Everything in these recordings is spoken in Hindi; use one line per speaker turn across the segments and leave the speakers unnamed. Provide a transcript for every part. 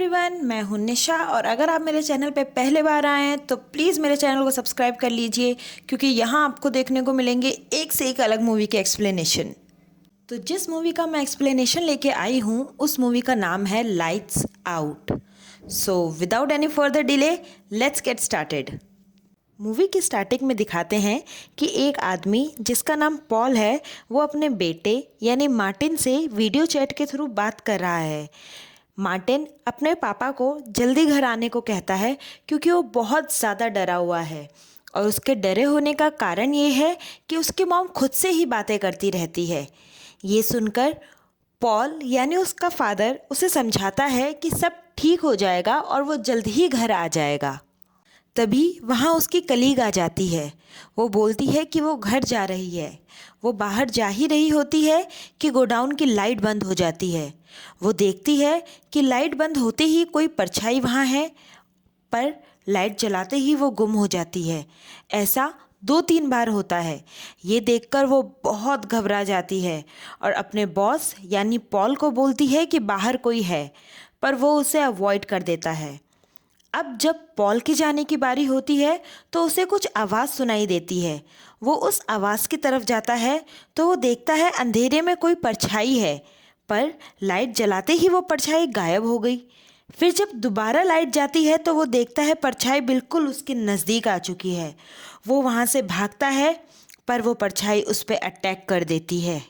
एवरीवन, मैं हूं निशा और अगर आप मेरे चैनल पे पहले बार आए हैं तो प्लीज़ मेरे चैनल को सब्सक्राइब कर लीजिए क्योंकि यहाँ आपको देखने को मिलेंगे एक से एक अलग मूवी के एक्सप्लेनेशन। तो जिस मूवी का मैं एक्सप्लेनेशन लेके आई हूँ उस मूवी का नाम है lights out. So without any further delay let's get started. Movie की स्टार्टिंग में दिखाते हैं कि एक आदमी जिसका नाम पॉल है वो अपने बेटे यानी मार्टिन से वीडियो चैट के थ्रू बात कर रहा है। मार्टिन अपने पापा को जल्दी घर आने को कहता है क्योंकि वो बहुत ज़्यादा डरा हुआ है और उसके डरे होने का कारण ये है कि उसकी मॉम खुद से ही बातें करती रहती है। ये सुनकर पॉल यानी उसका फादर उसे समझाता है कि सब ठीक हो जाएगा और वो जल्द ही घर आ जाएगा। तभी वहाँ उसकी कलीग आ जाती है। वो बोलती है कि वो घर जा रही है। वो बाहर जा ही रही होती है कि गोडाउन की लाइट बंद हो जाती है। वो देखती है कि लाइट बंद होते ही कोई परछाई वहाँ है, पर लाइट जलाते ही वो गुम हो जाती है। ऐसा 2-3 बार होता है। ये देखकर वो बहुत घबरा जाती है और अपने बॉस यानी पॉल को बोलती है कि बाहर कोई है, पर वो उसे अवॉइड कर देता है। अब जब पॉल की जाने की बारी होती है तो उसे कुछ आवाज़ सुनाई देती है। वो उस आवाज़ की तरफ जाता है तो वो देखता है अंधेरे में कोई परछाई है, पर लाइट जलाते ही वो परछाई गायब हो गई। फिर जब दोबारा लाइट जाती है तो वो देखता है परछाई बिल्कुल उसके नज़दीक आ चुकी है। वो वहाँ से भागता है पर वो परछाई उस पर अटैक कर देती है।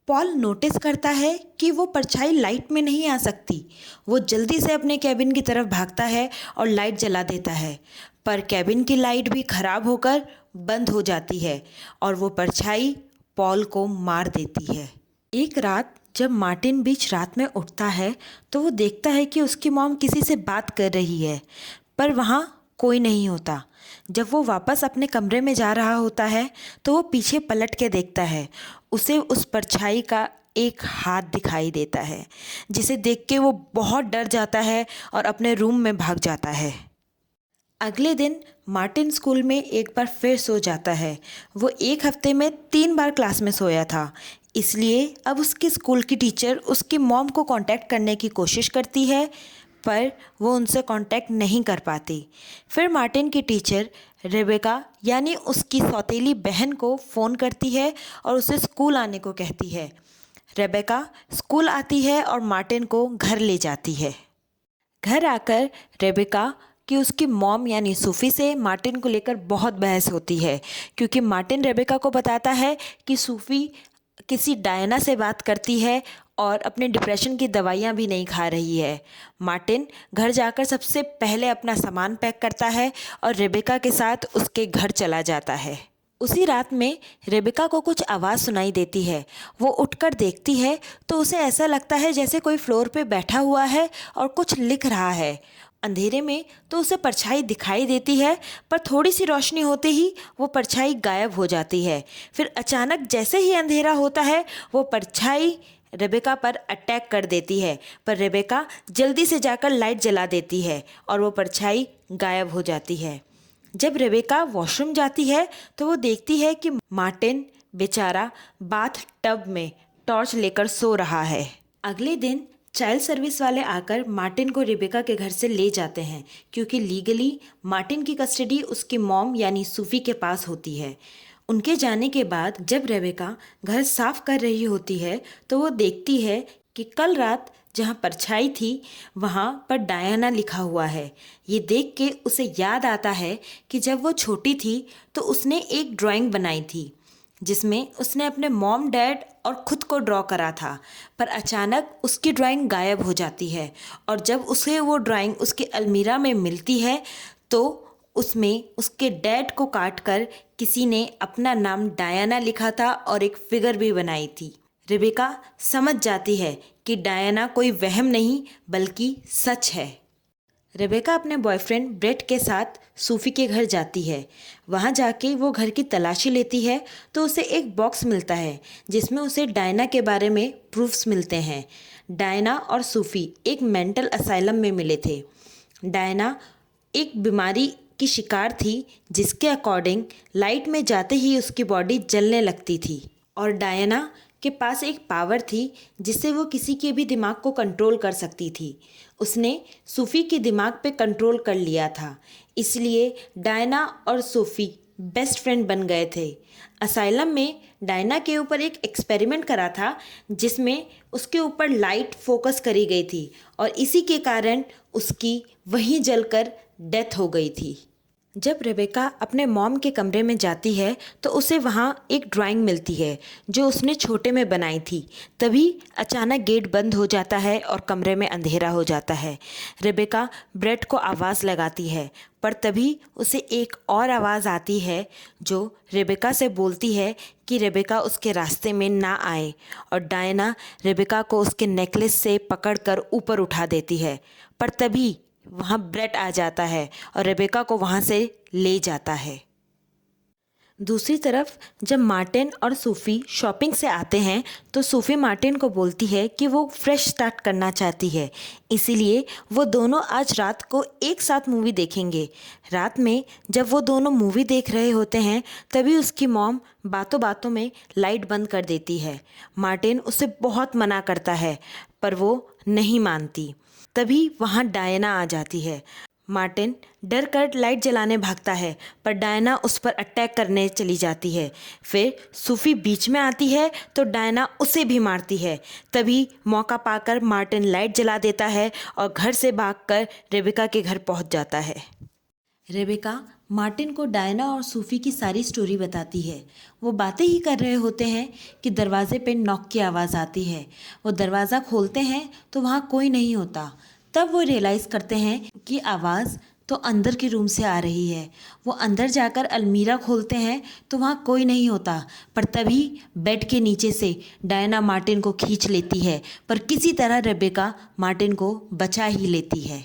पॉल नोटिस करता है कि वो परछाई लाइट में नहीं आ सकती। वो जल्दी से अपने कैबिन की तरफ भागता है और लाइट जला देता है, पर कैबिन की लाइट भी खराब होकर बंद हो जाती है और वो परछाई पॉल को मार देती है। एक रात जब मार्टिन बीच रात में उठता है तो वो देखता है कि उसकी मॉम किसी से बात कर रही है, पर वहाँ कोई नहीं होता। जब वो वापस अपने कमरे में जा रहा होता है तो वो पीछे पलट के देखता है। उसे उस परछाई का एक हाथ दिखाई देता है, जिसे देख के वो बहुत डर जाता है और अपने रूम में भाग जाता है। अगले दिन मार्टिन स्कूल में एक बार फिर सो जाता है। वो एक हफ्ते में 3 बार क्लास में सोया था, इसलिए अब उसकी स्कूल की टीचर उसकी मॉम को कांटेक्ट करने की कोशिश करती है, पर वो उनसे कांटेक्ट नहीं कर पाती। फिर मार्टिन की टीचर रेबेका यानी उसकी सौतेली बहन को फ़ोन करती है और उसे स्कूल आने को कहती है। रेबेका स्कूल आती है और मार्टिन को घर ले जाती है। घर आकर रेबेका कि उसकी मॉम यानी सूफ़ी से मार्टिन को लेकर बहुत बहस होती है, क्योंकि मार्टिन रेबेका को बताता है कि सूफ़ी किसी डायना से बात करती है और अपने डिप्रेशन की दवाइयाँ भी नहीं खा रही है। मार्टिन घर जाकर सबसे पहले अपना सामान पैक करता है और रेबेका के साथ उसके घर चला जाता है। उसी रात में रेबेका को कुछ आवाज़ सुनाई देती है। वो उठकर देखती है तो उसे ऐसा लगता है जैसे कोई फ्लोर पे बैठा हुआ है और कुछ लिख रहा है। अंधेरे में तो उसे परछाई दिखाई देती है, पर थोड़ी सी रोशनी होते ही वो परछाई गायब हो जाती है। फिर अचानक जैसे ही अंधेरा होता है वो परछाई रेबेका पर अटैक कर देती है, पर रेबेका जल्दी से जाकर लाइट जला देती है और वो परछाई गायब हो जाती है। जब रेबेका वॉशरूम जाती है तो वो देखती है कि मार्टिन बेचारा बाथ टब में टॉर्च लेकर सो रहा है। अगले दिन चाइल्ड सर्विस वाले आकर मार्टिन को रेबेका के घर से ले जाते हैं, क्योंकि लीगली मार्टिन की कस्टडी उसकी मॉम यानी सूफ़ी के पास होती है। उनके जाने के बाद जब रेबेका घर साफ कर रही होती है तो वो देखती है कि कल रात जहाँ परछाई थी वहाँ पर डायना लिखा हुआ है। ये देख के उसे याद आता है कि जब वो छोटी थी तो उसने एक ड्राइंग बनाई थी जिसमें उसने अपने मॉम डैड और ख़ुद को ड्रॉ करा था, पर अचानक उसकी ड्राइंग गायब हो जाती है और जब उसे वो ड्राइंग उसकी अलमीरा में मिलती है तो उसमें उसके डैड को काट कर किसी ने अपना नाम डायना लिखा था और एक फिगर भी बनाई थी। रेबेका समझ जाती है कि डायना कोई वहम नहीं बल्कि सच है। रेबेका अपने बॉयफ्रेंड ब्रेट के साथ सूफ़ी के घर जाती है। वहाँ जाके वो घर की तलाशी लेती है तो उसे एक बॉक्स मिलता है जिसमें उसे डायना के बारे में प्रूफ्स मिलते हैं। डायना और सूफ़ी एक मेंटल असाइलम में मिले थे। डायना एक बीमारी की शिकार थी जिसके अकॉर्डिंग लाइट में जाते ही उसकी बॉडी जलने लगती थी और डायना के पास एक पावर थी जिससे वो किसी के भी दिमाग को कंट्रोल कर सकती थी। उसने सूफ़ी के दिमाग पे कंट्रोल कर लिया था, इसलिए डायना और सूफ़ी बेस्ट फ्रेंड बन गए थे। असाइलम में डायना के ऊपर एक एक्सपेरिमेंट करा था जिसमें उसके ऊपर लाइट फोकस करी गई थी और इसी के कारण उसकी वहीं जलकर डेथ हो गई थी। जब रेबेका अपने मॉम के कमरे में जाती है तो उसे वहाँ एक ड्राइंग मिलती है जो उसने छोटे में बनाई थी। तभी अचानक गेट बंद हो जाता है और कमरे में अंधेरा हो जाता है। रेबेका ब्रेट को आवाज़ लगाती है, पर तभी उसे एक और आवाज़ आती है जो रेबेका से बोलती है कि रेबेका उसके रास्ते में ना आए, और डायना रेबेका को उसके नेकलेस से पकड़कर ऊपर उठा देती है। पर तभी वहाँ ब्रेट आ जाता है और रेबेका को वहाँ से ले जाता है। दूसरी तरफ जब मार्टिन और सूफ़ी शॉपिंग से आते हैं तो सूफ़ी मार्टिन को बोलती है कि वो फ्रेश स्टार्ट करना चाहती है, इसीलिए वो दोनों आज रात को एक साथ मूवी देखेंगे। रात में जब वो दोनों मूवी देख रहे होते हैं तभी उसकी मॉम बातों बातों में लाइट बंद कर देती है। मार्टिन उसे बहुत मना करता है पर वो नहीं मानती। तभी वहाँ डायना आ जाती है। मार्टिन डर कर लाइट जलाने भागता है पर डायना उस पर अटैक करने चली जाती है। फिर सूफ़ी बीच में आती है तो डायना उसे भी मारती है। तभी मौका पाकर मार्टिन लाइट जला देता है और घर से भागकर रेबेका के घर पहुंच जाता है। रेबेका मार्टिन को डायना और सूफ़ी की सारी स्टोरी बताती है। वो बातें ही कर रहे होते हैं कि दरवाजे पे नॉक की आवाज़ आती है। वो दरवाज़ा खोलते हैं तो वहाँ कोई नहीं होता। तब वो रियलाइज़ करते हैं कि आवाज़ तो अंदर के रूम से आ रही है। वो अंदर जाकर अलमीरा खोलते हैं तो वहाँ कोई नहीं होता, पर तभी बेड के नीचे से डायना मार्टिन को खींच लेती है, पर किसी तरह रेबेका मार्टिन को बचा ही लेती है।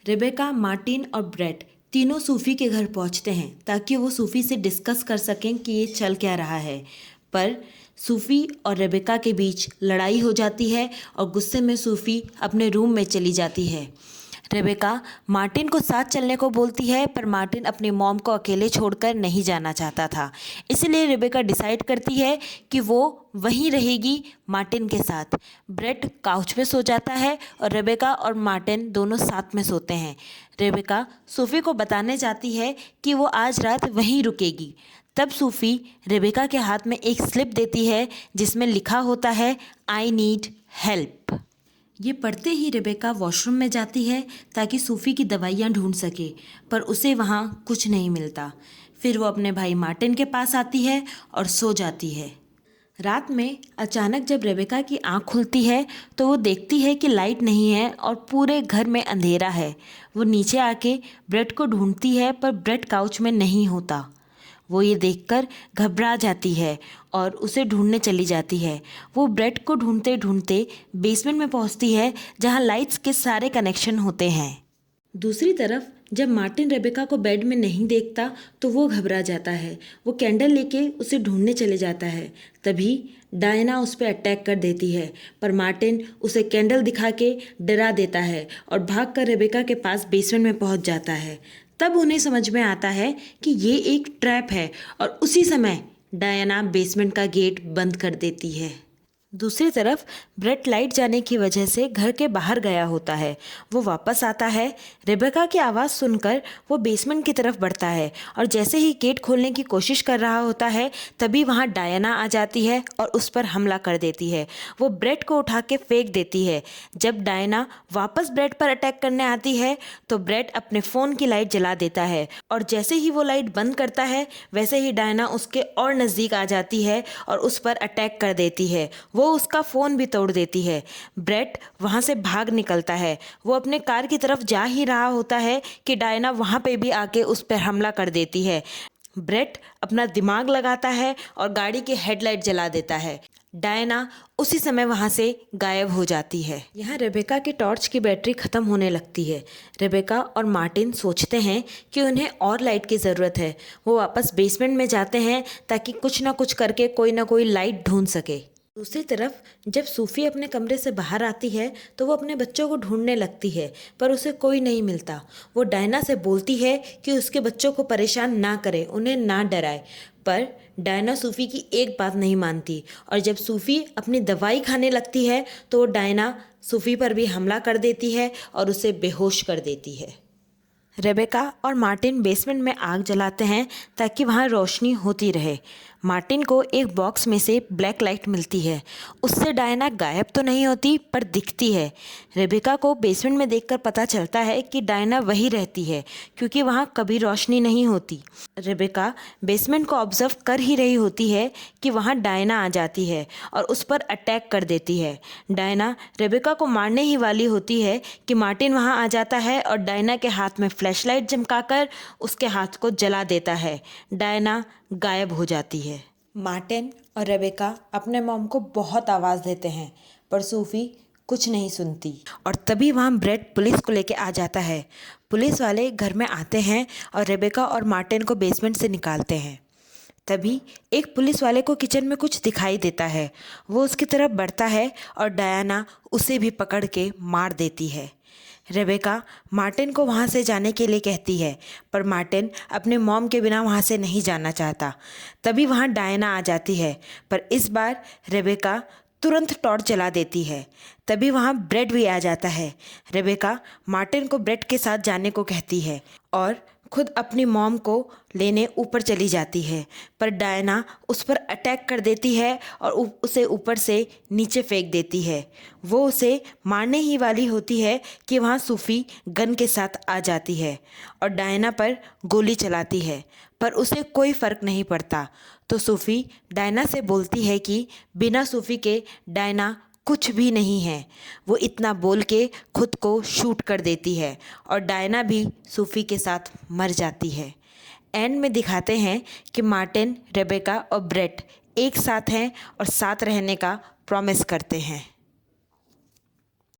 रेबेका, मार्टिन और ब्रेट तीनों सूफ़ी के घर पहुंचते हैं ताकि वो सूफ़ी से डिस्कस कर सकें कि ये चल क्या रहा है। पर सूफ़ी और रेबेका के बीच लड़ाई हो जाती है और गुस्से में सूफ़ी अपने रूम में चली जाती है। रेबेका मार्टिन को साथ चलने को बोलती है पर मार्टिन अपनी मॉम को अकेले छोड़कर नहीं जाना चाहता था, इसलिए रेबेका डिसाइड करती है कि वो वहीं रहेगी मार्टिन के साथ। ब्रेट काउच पे सो जाता है और रेबेका और मार्टिन दोनों साथ में सोते हैं। रेबेका सूफ़ी को बताने जाती है कि वो आज रात वहीं रुकेगी। तब सूफ़ी रेबेका के हाथ में एक स्लिप देती है जिसमें लिखा होता है आई नीड हेल्प। ये पढ़ते ही रेबेका वॉशरूम में जाती है ताकि सूफ़ी की दवाइयाँ ढूंढ सके, पर उसे वहाँ कुछ नहीं मिलता। फिर वो अपने भाई मार्टिन के पास आती है और सो जाती है। रात में अचानक जब रेबेका की आँख खुलती है तो वो देखती है कि लाइट नहीं है और पूरे घर में अंधेरा है। वो नीचे आके ब्रेट को ढूंढती है पर ब्रेट काउच में नहीं होता। वो ये देखकर घबरा जाती है और उसे ढूंढने चली जाती है। वो ब्रेट को ढूंढते ढूंढते बेसमेंट में पहुंचती है जहां लाइट्स के सारे कनेक्शन होते हैं। दूसरी तरफ जब मार्टिन रेबेका को बेड में नहीं देखता तो वो घबरा जाता है। वो कैंडल लेके उसे ढूंढने चले जाता है। तभी डायना उस पर अटैक कर देती है, पर मार्टिन उसे कैंडल दिखा के डरा देता है और भागकर रेबेका के पास बेसमेंट में पहुंच जाता है। तब उन्हें समझ में आता है कि ये एक ट्रैप है और उसी समय डायना बेसमेंट का गेट बंद कर देती है। दूसरी तरफ ब्रेट लाइट जाने की वजह से घर के बाहर गया होता है। वो वापस आता है। रेबेका की आवाज़ सुनकर वो बेसमेंट की तरफ बढ़ता है और जैसे ही गेट खोलने की कोशिश कर रहा होता है तभी वहाँ डायना आ जाती है और उस पर हमला कर देती है। वो ब्रेट को उठा के फेंक देती है। जब डायना वापस ब्रेट पर अटैक करने आती है तो ब्रेट अपने फ़ोन की लाइट जला देता है और जैसे ही वो लाइट बंद करता है वैसे ही डायना उसके और नज़दीक आ जाती है और उस पर अटैक कर देती है। वो उसका फ़ोन भी तोड़ देती है। ब्रेट वहाँ से भाग निकलता है। वो अपने कार की तरफ जा ही रहा होता है कि डायना वहाँ पे भी आके उस पर हमला कर देती है। ब्रेट अपना दिमाग लगाता है और गाड़ी की हेडलाइट जला देता है। डायना उसी समय वहाँ से गायब हो जाती है। यहाँ रेबेका के टॉर्च की बैटरी ख़त्म होने लगती है। रेबेका और मार्टिन सोचते हैं कि उन्हें और लाइट की ज़रूरत है। वो वापस बेसमेंट में जाते हैं ताकि कुछ ना कुछ करके कोई ना कोई लाइट ढूंढ सके। दूसरी तरफ जब सूफ़ी अपने कमरे से बाहर आती है तो वो अपने बच्चों को ढूंढने लगती है, पर उसे कोई नहीं मिलता। वो डायना से बोलती है कि उसके बच्चों को परेशान ना करे, उन्हें ना डराए, पर डायना सूफ़ी की एक बात नहीं मानती। और जब सूफ़ी अपनी दवाई खाने लगती है तो वो डायना सूफ़ी पर भी हमला कर देती है और उसे बेहोश कर देती है। रेबेका और मार्टिन बेसमेंट में आग जलाते हैं ताकि वहाँ रोशनी होती रहे। मार्टिन को एक बॉक्स में से ब्लैक लाइट मिलती है। उससे डायना गायब तो नहीं होती पर दिखती है। रेबेका को बेसमेंट में देखकर पता चलता है कि डायना वहीं रहती है क्योंकि वहाँ कभी रोशनी नहीं होती। रेबेका बेसमेंट को ऑब्जर्व कर ही रही होती है कि वहाँ डायना आ जाती है और उस पर अटैक कर देती है। डायना रेबेका को मारने ही वाली होती है कि मार्टिन वहाँ आ जाता है और डायना के हाथ में फ्लैशलाइट चमकाकर उसके हाथ को जला देता है। डायना गायब हो जाती है। मार्टिन और रेबेका अपने मॉम को बहुत आवाज़ देते हैं पर सूफ़ी कुछ नहीं सुनती और तभी वहाँ ब्रेड पुलिस को लेके आ जाता है। पुलिस वाले घर में आते हैं और रेबेका और मार्टिन को बेसमेंट से निकालते हैं। तभी एक पुलिस वाले को किचन में कुछ दिखाई देता है। वो उसकी तरफ बढ़ता है और डायना उसे भी पकड़ के मार देती है। रेबेका मार्टिन को वहाँ से जाने के लिए कहती है पर मार्टिन अपने मॉम के बिना वहाँ से नहीं जाना चाहता। तभी वहाँ डायना आ जाती है पर इस बार रेबेका तुरंत टॉर्च जला देती है। तभी वहाँ ब्रेड भी आ जाता है। रेबेका मार्टिन को ब्रेड के साथ जाने को कहती है और खुद अपनी मॉम को लेने ऊपर चली जाती है पर डायना उस पर अटैक कर देती है और उसे ऊपर से नीचे फेंक देती है। वो उसे मारने ही वाली होती है कि वहाँ सूफ़ी गन के साथ आ जाती है और डायना पर गोली चलाती है पर उसे कोई फ़र्क नहीं पड़ता। तो सूफ़ी डायना से बोलती है कि बिना सूफ़ी के डायना कुछ भी नहीं है। वो इतना बोल के खुद को शूट कर देती है और डायना भी सूफ़ी के साथ मर जाती है। एंड में दिखाते हैं कि मार्टिन, रेबेका और ब्रेट एक साथ हैं और साथ रहने का प्रॉमिस करते हैं।